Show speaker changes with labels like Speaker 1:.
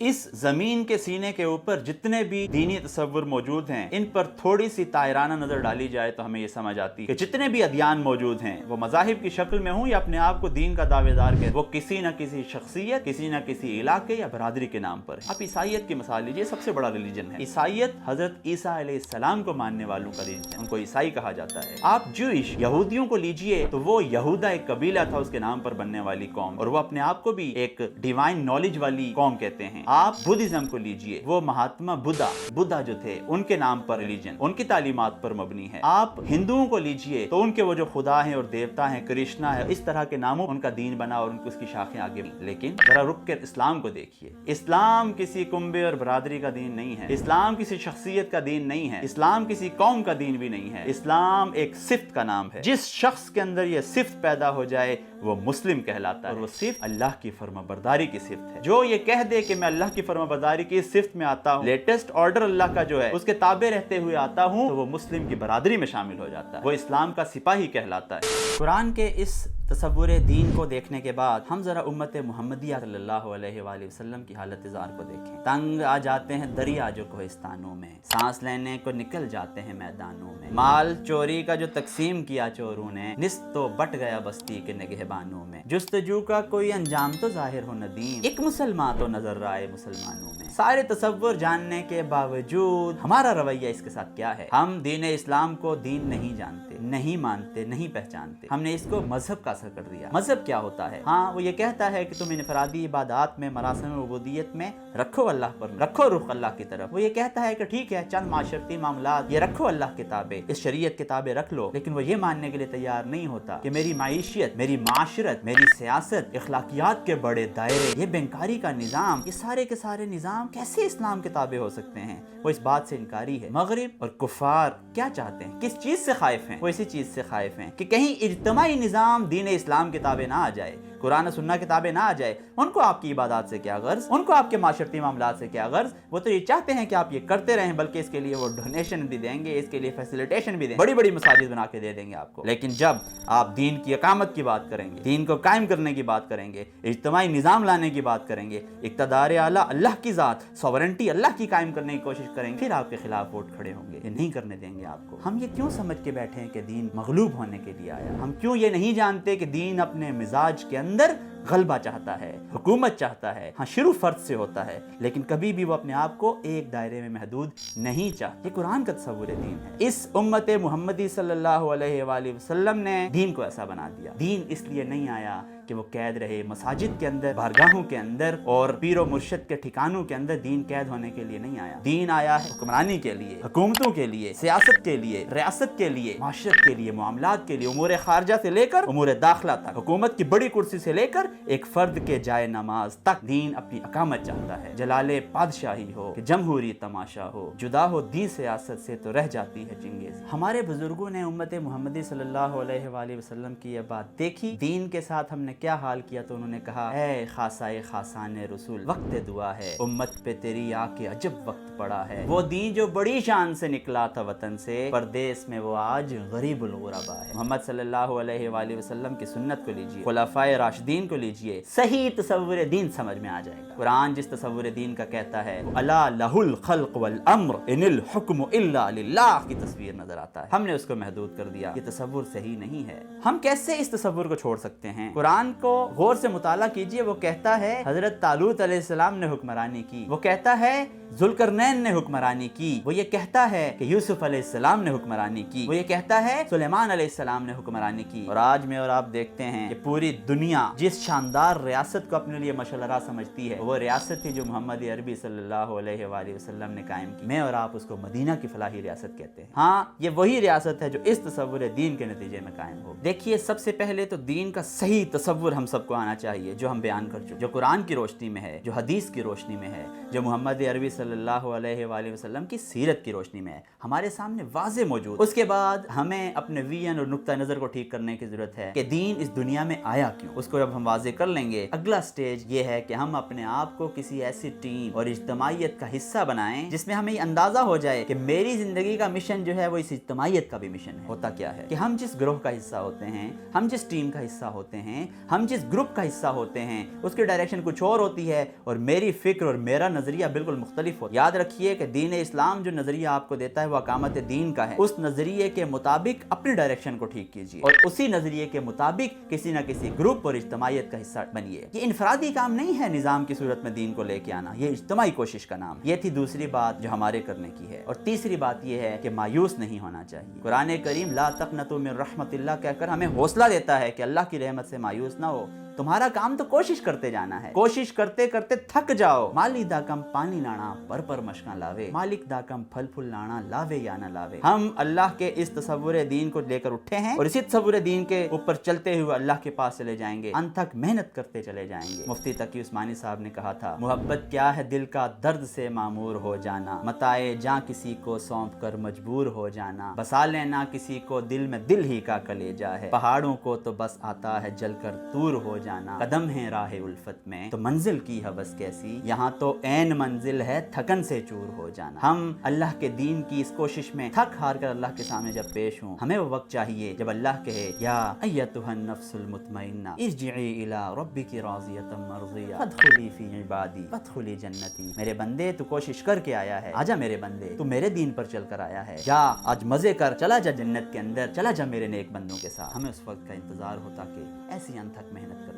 Speaker 1: इस जमीन के सीने के ऊपर जितने भी दीनी तसव्वुर मौजूद हैं, इन पर थोड़ी सी तायराना नजर डाली जाए तो हमें ये समझ आती है कि जितने भी अदियान मौजूद हैं, वो मजाहिब की शक्ल में हों या अपने आप को दीन का दावेदार करें, वो किसी न किसी शख्सियत, किसी न किसी इलाके या बरादरी के नाम पर। आप ईसाइयत की मिसाल लीजिए, सबसे बड़ा रिलीजन है ईसाइयत। हजरत ईसा अलैहिस्सलाम को मानने वालों का रिलीजन, उनको ईसाई कहा जाता है। आप ज्यूइश यहूदियों को लीजिए तो वो यहूदा एक कबीला था, उसके नाम पर बनने वाली कौम, और वो अपने आप को भी एक डिवाइन नॉलेज वाली कौम कहते हैं। आप बुद्धिज्म को लीजिए, वो महात्मा बुद्धा जो थे उनके नाम पर रिलीजन, उनकी तालीमात पर मबनी है। आप हिंदुओं को लीजिए तो उनके वो जो खुदा हैं और देवता हैं, कृष्णा है, इस तरह के नामों उनका दीन बना और उनकी उसकी शाखें आगे बढ़ी। लेकिन जरा रुक कर इस्लाम को देखिए, इस्लाम किसी कुंबे और बरादरी का दीन नहीं है, इस्लाम किसी शख्सियत का दीन नहीं है, इस्लाम किसी कौम का दीन भी नहीं है। इस्लाम एक सिफ्त का नाम है। जिस शख्स के अंदर यह सिफ्त पैदा हो जाए वो मुस्लिम कहलाता है, और वो सिर्फ अल्लाह की फर्माबरदारी की सिफ्त है। जो ये कह दे कि मैं अल्लाह की फर्माबरदारी की सिफ्त में आता हूँ, लेटेस्ट ऑर्डर अल्लाह का जो है उसके ताबे रहते हुए आता हूँ, तो वो मुस्लिम की बरादरी में शामिल हो जाता है, वो इस्लाम का सिपाही कहलाता है। कुरान के इस तसव्वुर दीन को देखने के बाद हम जरा उम्मत मुहम्मदिया सल्लल्लाहु अलैहि वसल्लम की हालत ज़ार को देखें। तंग आ जाते हैं दरिया जो कोहिस्तानों में, सांस लेने को निकल जाते हैं मैदानों में, माल चोरी का जो तकसीम किया चोरों ने, निस्त तो बट गया बस्ती के निगहबानों में, जुस्तजू का कोई अंजाम तो जाहिर हो नदीम, एक मुसलमान तो नजर आए मुसलमानों में। सारे तसव्वुर जानने के बावजूद हमारा रवैया इसके साथ क्या है? हम दीन इस्लाम को दीन नहीं जानते, नहीं मानते, नहीं पहचानते। हमने इसको मजहब का असर कर दिया। मजहब क्या होता है? हाँ, वो ये कहता है कि तुम इनफरादी इबादत में, मरासिम उबूदियत में रखो अल्लाह पर, रखो रुख अल्लाह की तरफ। वो ये कहता है कि ठीक है, चंद माशरती मामलात ये रखो अल्लाह किताबें, इस शरीयत किताबें रख लो, लेकिन वो ये मानने के लिए तैयार नहीं होता कि मेरी माईशियत, मेरी माशरत, मेरी सियासत, इखलाकियात के बड़े दायरे, ये बैंकारी का निज़ाम, ये सारे के सारे निज़ाम कैसे इस्लाम के ताबे हो सकते हैं? वो इस बात से इनकारी है। मगरिब और कुफार क्या चाहते हैं? किस चीज से खाइफ हैं? वो इसी चीज से खाइफ हैं कि कहीं इज्तिमाई निज़ाम दीन इस्लाम के ताबे ना आ जाए, कुरान सुन्ना किताबें ना आ जाए। उनको आपकी इबादत से क्या गर्ज, उनको आपके माशरती मामलात से क्या गर्ज। वो तो ये चाहते हैं कि आप ये करते रहें, बल्कि इसके लिए वो डोनेशन भी देंगे, इसके लिए फैसिलिटेशन भी देंगे, बड़ी बड़ी मसाजिद बना के दे देंगे आपको। लेकिन जब आप दीन की इकामत की बात करेंगे, दीन को कायम करने की बात करेंगे, इज्तिमाई निज़ाम लाने की बात करेंगे, इक़्तिदार आला अल्लाह की ज़ात, सॉवरेंटी अल्लाह की कायम करने की कोशिश करेंगे, फिर आपके खिलाफ वोट खड़े होंगे। ये नहीं करने देंगे आपको। हम ये क्यों समझ के बैठे हैं कि दीन मगलूब होने के लिए आया? हम क्यों ये नहीं जानते कि दीन अपने मिजाज के अंदर गलबा चाहता है, हुकूमत चाहता है। हाँ, शुरू फर्द से होता है, लेकिन कभी भी वो अपने आप को एक दायरे में महदूद नहीं चाहता। ये कुरान का तसव्वुर दीन है। इस उम्मत मुहम्मदी सल्लल्लाहु अलैहि वसल्लम ने दीन को ऐसा बना दिया। दीन इसलिए नहीं आया कि वो कैद रहे मसाजिद के अंदर, बारगाहों के अंदर और पीरो मुर्शिद के ठिकानों के अंदर। दीन कैद होने के लिए नहीं आया। दीन आया है हुक्मरानी के लिए, हुकूमतों के लिए, सियासत के लिए, रियासत के लिए, माशरत के लिए, मामलात के लिए, उमूर खारजा से लेकर उमूर दाखिला तक, हुकूमत की बड़ी कुर्सी से लेकर एक फर्द के जाए नमाज तक दीन अपनी अकामत चाहता है। जलाले पादशाही हो कि जमहूरी तमाशा हो, जुदा हो दीन सियासत से तो रह जाती है चिंगेज। हमारे बुजुर्गों ने उम्मत मुहम्मदी सल्लल्लाहु अलैहि वसल्लम की यह बात देखी, दीन के साथ हमने क्या हाल किया तो उन्होंने कहा, है खासाए खासान रसूल, वक्त दुआ है, उम्मत पे तेरी आके अजब वक्त पड़ा है। वो दीन जो बड़ी शान से निकला था वतन से, परदेश में वो आज गरीबुल गुरबा है। मोहम्मद सल्लल्लाहु अलैहि वसल्लम की सुन्नत को लीजिए, खुलाफाए राशिदीन को लीजिए, सही तसव्वुर दीन समझ में आ जाएगा। कुरान जिस तसव्वुर दीन का कहता है, अला लहुल खल्क वल अम्र इनिल हुक्म इल्ला लिल्लाह की तस्वीर नजर आता है, हमने उसको महदूद कर दिया। ये तसव्वुर सही नहीं है। हम कैसे इस तसव्वुर को छोड़ सकते हैं? कुरान को गौर से मुताला कीजिए। वो कहता है हजरत तालूत अलैहिस्सलाम ने हुक्मरानी की, वो कहता है जुल्करनैन ने हुक्मरानी की, वो ये कहता है कि यूसुफ अलैहिस्सलाम ने हुक्मरानी की, वो ये कहता है सुलेमान अलैहिस्सलाम ने हुक्मरानी की। और आज में और आप देखते हैं कि पूरी दुनिया जिस शानदार रियासत को अपने लिए मशअल्ला समझती है, वो रियासत थी जो मोहम्मद अरबी सल्लल्लाहु अलैहि वसल्लम ने कायम की। मैं और आप उसको मदीना की फलाही रियासत कहते हैं। हाँ, ये वही रियासत है जो इस तसव्वुर दीन के नतीजे में कायम हो। देखिए, सबसे पहले तो दीन का सही तसव्वुर हम सबको आना चाहिए, जो हम बयान कर चुके, जो कुरान की रोशनी में है, जो हदीस की रोशनी में है, जो मोहम्मद अरबी सल्लल्लाहु अलैहि वसल्लम की सीरत की रोशनी में है, हमारे सामने वाज़े मौजूद। उसके बाद हमें अपने विजन और नुक्ता नज़र को ठीक करने की ज़रूरत है कि दीन इस दुनिया में आया क्यों। उसको जब हम वाज़े वाज़े कर लेंगे। अगला स्टेज ये है कि हम अपने आप को किसी ऐसी टीम और इज्तमाइयत का हिस्सा बनाएं जिसमें हमें अंदाजा हो जाए कि मेरी जिंदगी का मिशन जो है वो इस इज्तमाइयत का भी मिशन है। होता क्या है कि हम जिस ग्रोह का हिस्सा होते हैं, हम जिस टीम का हिस्सा होते हैं, हम जिस ग्रुप का हिस्सा होते हैं, उसकी डायरेक्शन कुछ और होती है और मेरी फिक्र और मेरा नजरिया बिल्कुल मुख्तलिफ हो। याद रखिए कि दीन इस्लाम जो नजरिया आपको देता है वो अकामत दीन का है। उस नजरिए के मुताबिक अपनी डायरेक्शन को ठीक कीजिए और उसी नजरिए के मुताबिक किसी न किसी ग्रुप और इज्तमाइयत का हिस्सा बनिए। ये इनफरादी काम नहीं है निजाम की सूरत में दीन को लेके आना, ये इज्तमाई कोशिश का नाम। ये थी दूसरी बात जो हमारे करने की है। और तीसरी बात ये है कि मायूस नहीं होना चाहिए। कुरान करीम ला तक़नतु मिन रहमतिल्लाह कहकर हमें हौसला देता है कि अल्लाह की रहमत से मायूस ना हो। तुम्हारा काम तो कोशिश करते जाना है, कोशिश करते करते थक जाओ। माली दा कम पानी लाना पर मशका लावे, मालिक दा कम फल फूल लाना लावे या ना लावे। हम अल्लाह के इस तसव्वुर दीन को लेकर उठे हैं और इसी तसव्वुर दीन के ऊपर चलते हुए अल्लाह के पास चले जाएंगे, अंत तक मेहनत करते चले जाएंगे। मुफ्ती तकी उस्मानी साहब ने कहा था, मोहब्बत क्या है दिल का दर्द से मामूर हो जाना, मताए जहाँ किसी को सौंप कर मजबूर हो जाना, बसा लेना किसी को दिल में दिल ही का कलेजा है, पहाड़ों को तो बस आता है जलकर दूर हो जाना, कदम है राह उल्फत में तो मंजिल की हवस कैसी, यहाँ तो ऐन मंजिल है थकन से चूर हो जाना। हम अल्लाह के दीन की इस कोशिश में थक हार कर अल्लाह के सामने जब पेश हों, हमें वो वक्त चाहिए जब अल्लाह कहे या अय्यतुहन नफ्सुल मुतमइन्ना इरजिई इला रब्बिकी राज़ियतम मर्ज़िया फदखुली फी इबादी फदखुली जन्नती। मेरे बंदे तू कोशिश करके आया है, आजा मेरे बंदे तू मेरे दीन पर चल कर आया है, जा आज मजे कर, चला जा जन्नत के अंदर, चला जा मेरे नेक बंदों के साथ। हमें उस वक्त का इंतजार होता कि ऐसी अनथक मेहनत कर